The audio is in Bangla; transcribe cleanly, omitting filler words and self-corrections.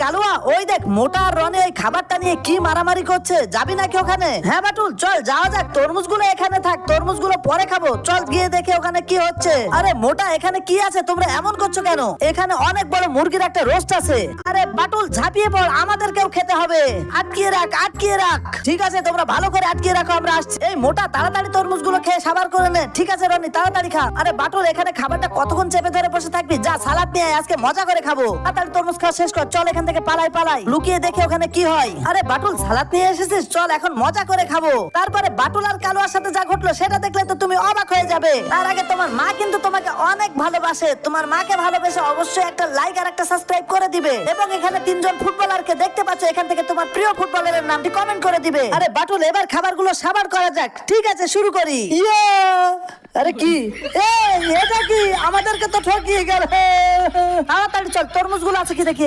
কালুয়া, ওই দেখ মোটা আর রনি ওই খাবারটা নিয়ে কি মারামারি করছে, যাবি নাকি ওখানে? হ্যাঁ বাটুল চল যাওয়া যাক, তরমুজগুলো এখানে থাক, তরমুজগুলো পরে খাবো, চল গিয়ে দেখে ওখানে কি হচ্ছে। আরে মোটা এখানে কি আছে, তোমরা এমন করছো কেন? এখানে অনেক বড় মুরগির একটা রোস্ট আছে। আরে বাটুল ঝাঁপিয়ে পড়, আমাদেরকেও খেতে হবে, আটকিয়ে রাখ আটকিয়ে রাখ। ঠিক আছে তোমরা ভালো করে আটকিয়ে রাখো, আমরা আসছি। এই মোটা তাড়াতাড়ি তরমুজগুলো খেয়ে সাবার করে নে। ঠিক আছে রনি তাড়াতাড়ি খা। আরে বাটুল এখানে খাবারটা কতক্ষণ চেপে ধরে বসে থাকবি, যা সালাদ নিয়ে আয়, আজকে মজা করে খাবো। তাড়াতাড়ি তরমুজ খাওয়া শেষ কর, চল এখান থেকে পালাই পালাই, লুকিয়ে দেখে ওখানে কি হয়। আরে বাটুল সালাদ নিয়ে এসেছিস, চল এখন মজা করে খাবো। তারপরে বাটুল আর কালুয়ার সাথে যা ঘটলো সেটা দেখলে তো তুমি অবাক হয়ে যাবে। তার আগে তোমার মা কিন্তু তোমাকে অনেক ভালোবাসে, তোমার মাকে ভালোবেসে অবশ্যই একটা লাইক আর একটা সাবস্ক্রাইব করে দিবে, এবং এখানে তিনজন ফুটবলারকে দেখতে পাচ্ছ, এখান থেকে তোমার প্রিয় ফুটবলারের নামটি কমেন্ট করে দিবে। আরে বাটুল এবার খাবারগুলো সাবার করা যাক। ঠিক আছে শুরু করি। আরে কি এটা কি, আমাদেরকে তো ঠকিয়ে গেল। তাড়াতাড়ি চল তরমুজগুলো আছে কি দেখি।